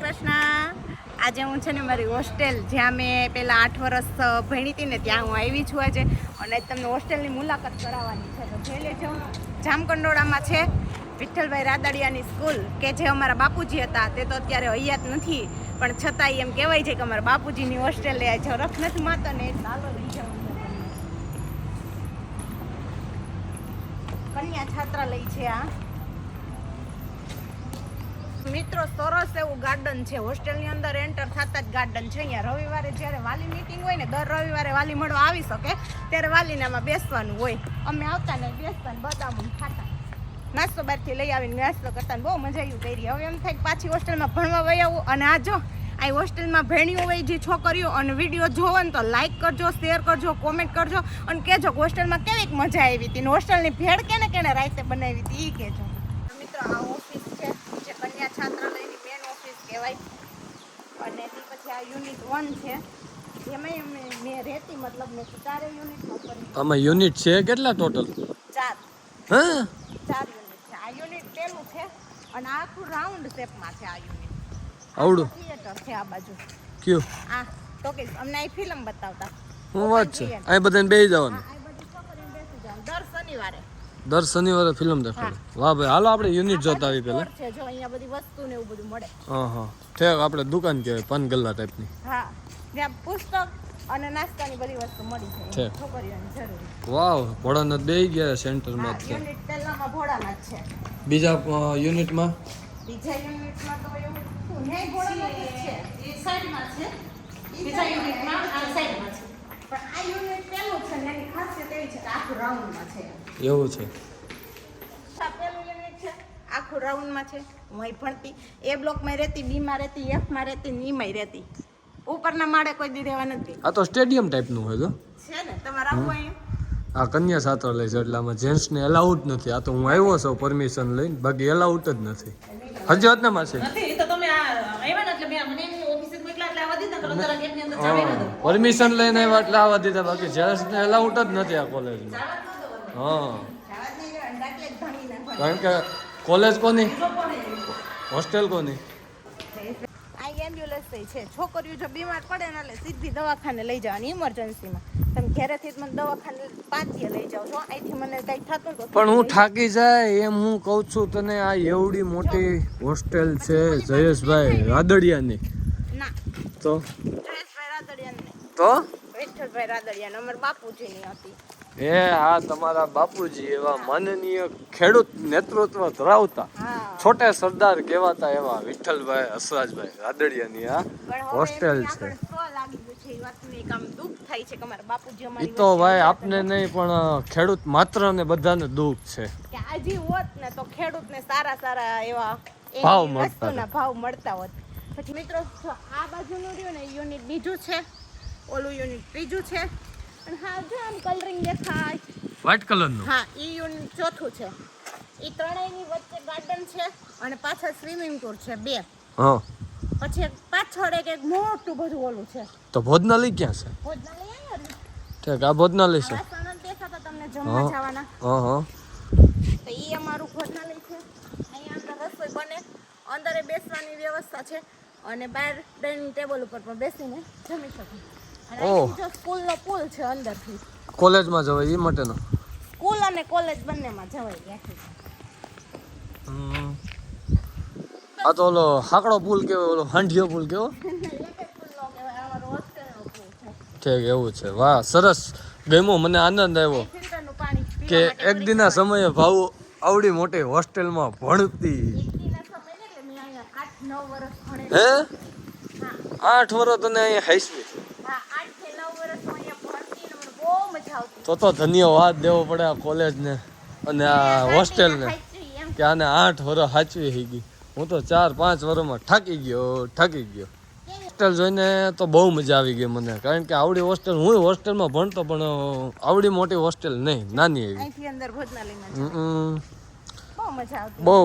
કૃષ્ણ. આજે હું છે ને મારી હોસ્ટેલ જ્યાં મેં પહેલાં 8 વર્ષ ભણી હતી ને ત્યાં હું આવી છું આજે, અને તમને હોસ્ટેલની મુલાકાત કરાવવાની છે. તો જે લેજો જામકંડોળામાં છે વિઠ્ઠલભાઈ રાદડિયાની સ્કૂલ, કે જે અમારા બાપુજી હતા. તે તો અત્યારે હયાત નથી, પણ છતાંય એમ કહેવાય છે કે અમારા બાપુજીની હોસ્ટેલ લે ઝરફ નથી માતો ને ચાલો લઈ જાઉં. કન્યા છાત્રાલય છે આ. મિત્રો સરસ એવું ગાર્ડન છે. હોસ્ટેલની અંદર એન્ટર થતા જ ગાર્ડન છે. અહીંયા રવિવારે જ્યારે વાલી મીટિંગ હોય ને, દર રવિવારે વાલી મળવા આવી શકે ત્યારે વાલીનામાં બેસવાનું હોય. અમે આવતા ને બેસતા ને બદામ ખાતા, નાસ્તો બહારથી લઈ આવીને નાસ્તો કરતા, બહુ મજા આવી કરી. હવે એમ થાય કે પાછી હોસ્ટેલમાં ભણવા વહી આવું. અને આ જો આ હોસ્ટેલમાં ભણ્યું હોય જે છોકરીઓ અને વિડીયો જોવો ને તો લાઈક કરજો, શેર કરજો, કોમેન્ટ કરજો અને કહેજો કે હોસ્ટેલમાં કેવીક મજા આવી હતી ને હોસ્ટેલની ભેળ કેને રાતે બનાવી હતી એ કહેજો. મિત્રો આ ઓફિસ છે જે કન્યા છાત્રાલયની મેન ઓફિસ કહેવાય. અને તે પછી આ યુનિટ 1 છે જેમાં મેં રહેતી, મતલબ મેં 4 યુનિટમાં કરી. આમાં યુનિટ છે કેટલા ટોટલ? 4. હા 4 યુનિટ છે. આ યુનિટ પહેલું છે અને આ આખું રાઉન્ડ શેપમાં છે આ યુનિટ. આવડું થિયેટર છે આ બાજુ. કયું? આ તો કે અમને આ ફિલ્મ બતાવતા. હું વાત છે અહીં બધાને બેસી જવાનું. આ બધી છોકરીને બેસી જવાનું દર શનિવારે. દર શનિવારે ફિલ્મ દેખાડે. વાહ ભાઈ, હાલો આપણે યુનિટ જોતા આવી પહેલા. છે જો અહીંયા બધી વસ્તુ ને એવું બધું મળે. હા ઠેક આપણે દુકાન કહેવાય, પાન ગલ્લા ટાઈપની. હા, ત્યાં પુસ્તક અને નાસ્તાની બધી વસ્તુ મળી જાય છોકરીઓને જરૂરી. વાવ, ભોળાનાથ બેસી ગયા સેન્ટરમાં જ છે. યુનિટ પહેલામાં ભોળાનાથ છે. બીજા યુનિટમાં બીજા યુનિટમાં તો એવું શું નહીં, ભોળાનાથ છે એ સાઈડમાં છે. બીજા યુનિટમાં આ સાઈડમાં છે. પણ આ યુનિટ પહેલું છે ને એની ખાસિયત એવી છે કે આખું રાઉન્ડમાં છે. એવું છે. પેલું યુનિટ છે આખું રાઉન્ડમાં છે. હું અહીં ભણતી એ બ્લોકમાં રહેતી, બીમાં રહેતી, એફમાં રહેતી, નીમાં રહેતી. ઉપરના માળે કોઈ દી રહેવા નથી. આ તો સ્ટેડિયમ ટાઈપનું હોય તો છે ને તમારે આવું અહીંયા. આ કન્યા છાત્રાલય છે એટલે આમાં જેન્ટ્સને એલાઉડ નથી. આ તો હું આવ્યો છું પરમિશન લઈને, બાકી એલાઉડ જ નથી. હજી વાત ના માસે પરમિશન લઈને આવ્યા એટલે આવવા દીધા, બાકી જેન્ટ્સને એલાઉડ જ નથી આ કોલેજમાં. હા, કારણ કે કોલેજ કોની, હોસ્ટેલ કોની. આ એમ્બ્યુલન્સ છે. છોકરીઓ જો બીમાર પડે ને એટલે સીધી દવાખાને લઈ જવાની ઇમરજન્સીમાં. તમે ઘરેથી જ મને દવાખાને 5 લઈ જાઓ છો. અહીંથી મને કંઈક થતું તો પણ હું થાકી જાય એમ હું કહું છું તને. આ એવડી મોટી હોસ્ટેલ છે જયેશભાઈ રાદડિયાની. ના, તો જયેશભાઈ રાદડિયાની તો વિઠ્ઠલભાઈ રાદડિયાની અમારા બાપુજીની હતી. એ હા, તમારા બાપુજી એવા માનનીય ખેડૂત નેતૃત્વ ધરાવતા છોટે સરદાર કહેવાતા એવા વિઠ્ઠલભાઈ હસરાજભાઈ રાદડિયાની આ હોસ્ટેલ છે. ઈ તો ભાઈ આપને નહીં પણ ખેડૂત માત્ર ને બધાને દુઃખ છે કે આજે હોત ને તો ખેડૂતને સારા એવા ભાવ મળતા, વસ્તુના ભાવ મળતા હોત. પછી મિત્રો આ બાજુનું રહ્યું ને યુનિટ બીજું છે, ઓલું યુનિટ ત્રીજું છે. અને હા જો આમ કલરિંગ દેખાય વ્હાઈટ કલરનું. હા, ઈ યુનિટ ચોથું છે. ઈ ત્રણેયની વચ્ચે ગાર્ડન છે અને પાછળ સ્વિમિંગ પુલ છે 2. હા, પછી પાછળ એક મોટું બધું ઓલું છે. તો ભોજનાલય ક્યાં છે? ભોજનાલય અહીંયા ઠીક, આ ભોજનાલય છે. વાસણ દેખાતા તમને જમવા જવાના. હા તો ઈ અમારું ભોજનાલય છે. અહીંયા અંદર રસોઈ બને, અંદરે બેસવાની વ્યવસ્થા છે અને બહાર ડાઇનિંગ ટેબલ ઉપર પણ બેસીને જમી શકો. અને જો સ્કૂલનો પુલ છે અંદરથી. કોલેજમાં જવાય એ માટેનો? સ્કૂલ અને કોલેજ બંનેમાં જવાય ત્યાંથી. આ તો ઓલો હાકડો પુલ કેવો, ઓલો હાંઢિયો પુલ કેવો? ઠીક, એવું છે. વાહ, સરસ, ગમ્યો, મને આનંદ આવ્યો કે એક દિના સમયે ભાવ આવડી મોટી હોસ્ટેલમાં ભણતી. હે 8 વર્ષ તને અહીંયા હાઈસવી? તો ધન્યવાદ દેવો પડે આ કોલેજને અને આ હોસ્ટેલને કે આને 8 વર્ષ સાચવી થઈ ગઈ. હું તો 4-5 વર્ષમાં થાકી ગયો. હોસ્ટેલ જોઈને તો બહુ મજા આવી ગઈ મને, કારણ કે આવડી હોસ્ટેલ, હું હોસ્ટેલમાં ભણતો પણ આવડી મોટી હોસ્ટેલ નહીં, નાની એવી. બહુ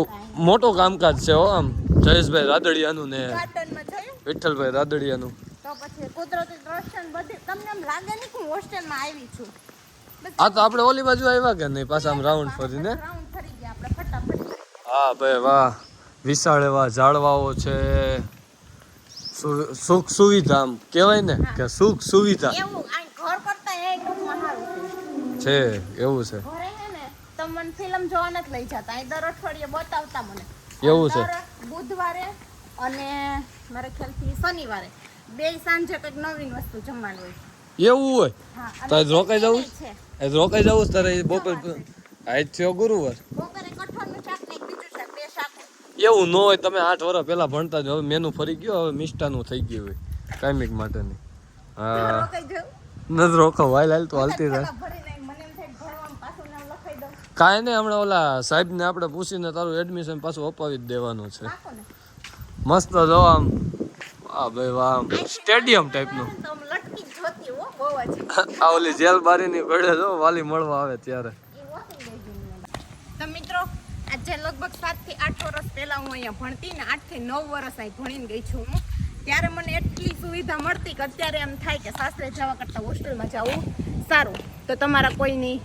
મોટું કામકાજ છે હો આમ જયેશભાઈ રાદડિયાનું ને વિઠ્ઠલભાઈ રાદડિયાનું. તો પછી કુદરતી દ્રશ્ય બધી તમને એમ લાગે નહીં કે હું હોસ્ટેલમાં આવી છું. આ તો આપણે ઓલી બાજુ આવ્યા કે નહીં પાછા આમ રાઉન્ડ ફરીને? રાઉન્ડ ફરી ગયા આપણે ફટાફટ. હા ભાઈ વાહ, વિશાળ એવા ઝાડવાઓ છે સુખ સુવિધા આમ કહેવાય ને કે સુખ સુવિધા એવું આ ઘર કરતા એ ટૂંકમાં સારું છે એવું છે ઘરે હે ને તમને ફિલ્મ જોવા નથી લઈ જતા અહીં દર અઠવાડિયે બતાવતા મને એવું છે. દર બુધવારે અને મારે ખ્યાલથી શનિવારે બે સાંજે કંઈક નવીન વસ્તુ જમવાનું હોય એવું હોય હા તો આજ રોકાઈ જવું છે આજ રોકાઈ જવું છે તારે બપોર આજ થયો ગુરુવાર બપોરે કઠોળનું શાક ને એક બીજું શાક બે શાક એવું ન હોય તમે 8 વર્ષ પહેલા ભણતા જ હવે મેનુ ફરી ગયો હવે મિષ્ટાનું થઈ ગયું હોય કાયમિક માટેની હા રોકાઈ જવું નથી રોકાવ હાલ તો હાલતી રહે પેલા ભરીને મને એમ થાય ભરવામાં પાછું નામ લખાઈ દઉં કાંઈ નહીં હમણાં ઓલા સાહેબને આપણે પૂછીને તારું એડમિશન પાછું અપાવી જ દેવાનું છે નાખો ને મસ્ત જો આમ વાહ ભાઈ વાહ આમ સ્ટેડિયમ ટાઈપનું તો આમ લટકી જ જોતી હો બહુ જ આ ઓલી જેલ બારીની ગળે જો વાલી મળવા આવે ત્યારે તો મિત્રો આજે લગભગ 7 થી 8 વર્ષ પહેલા હું અહીંયા ભણતી ને 8 થી 9 વર્ષ અહીં ભણીને ગઈ છું હું ત્યારે મને એટલી સુવિધા મળતી કે અત્યારે એમ થાય કે સાસરે જવા કરતાં હોસ્ટેલમાં જવું સારું તો તમારા કોઈની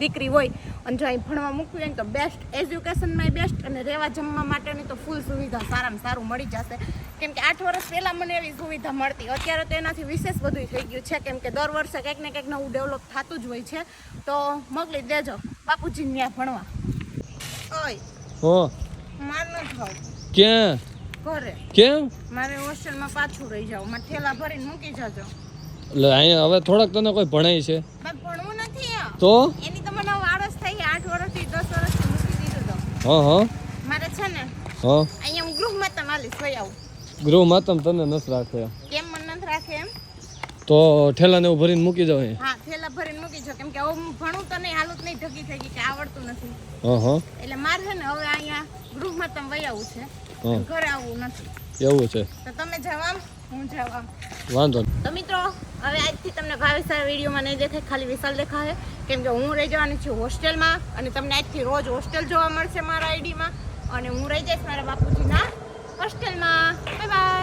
દીકરી હોય અને જો અહીં ભણવા મૂકવી હોય ને તો બેસ્ટ એજ્યુકેશનમાં બેસ્ટ અને રહેવા જમવા માટેની તો ફૂલ સુવિધા સારામાં સારું મળી જશે કેમ કે 8 વર્ષ પહેલાં મને એવી સુવિધા મળતી અત્યારે તો એનાથી વિશેષ બધું થઈ ગયું છે કેમ કે દર વર્ષે કંઈક ને કંઈક નવું ડેવલપ થતું જ હોય છે તો મોકલી દેજો બાપુજી ત્યાં ભણવા ઓય હો માર ન થાવ ક્યાં ઘરે કેમ મારે હોસ્ટેલમાં પાછું રહી જાવ મારે થેલા ભરીને મૂકી જાજો એટલે અહીંયા હવે થોડાક તને કોઈ ભણાય છે મારે ભણવું નથી આ. તો એની તો મને આળસ થઈ 8 વર્ષથી 10 વર્ષથી મૂકી દીધું તો હા હા મારે છે ને હા અહીંયા હું ગૃહમાં તમારી વહી આવું ગૃહ માતમ તને નથી રાખે કેમ મને નથી રાખે એમ તો ઠેલા ને એવું ભરીને મૂકી જાવ અહીંયા હા થેલા ભરીને મૂકી જાવ કેમ કે હવે હું ભણું તો નહીં હાલુત નહીં ઢગી થઈ ગઈ કે આવડતું નથી હા હા એટલે મારે છે ને હવે અહીંયા ગૃહમાં તમે વહી આવું છે હા. ઘરે આવવું નથી એવું છે તો તમે જવામ હું જવામ વાંધો નહીં. તો મિત્રો હવે આજથી તમને ભાવેશ વિડીયોમાં નહીં દેખાય ખાલી વિશાલ દેખાય કેમ કે હું રહી જવાની છું હોસ્ટેલમાં અને તમને આજથી રોજ હોસ્ટેલ જોવા મળશે મારા આઈડીમાં અને હું રહી જઈશ મારા બાપુજીના હોસ્ટેલમાં બાય બાય.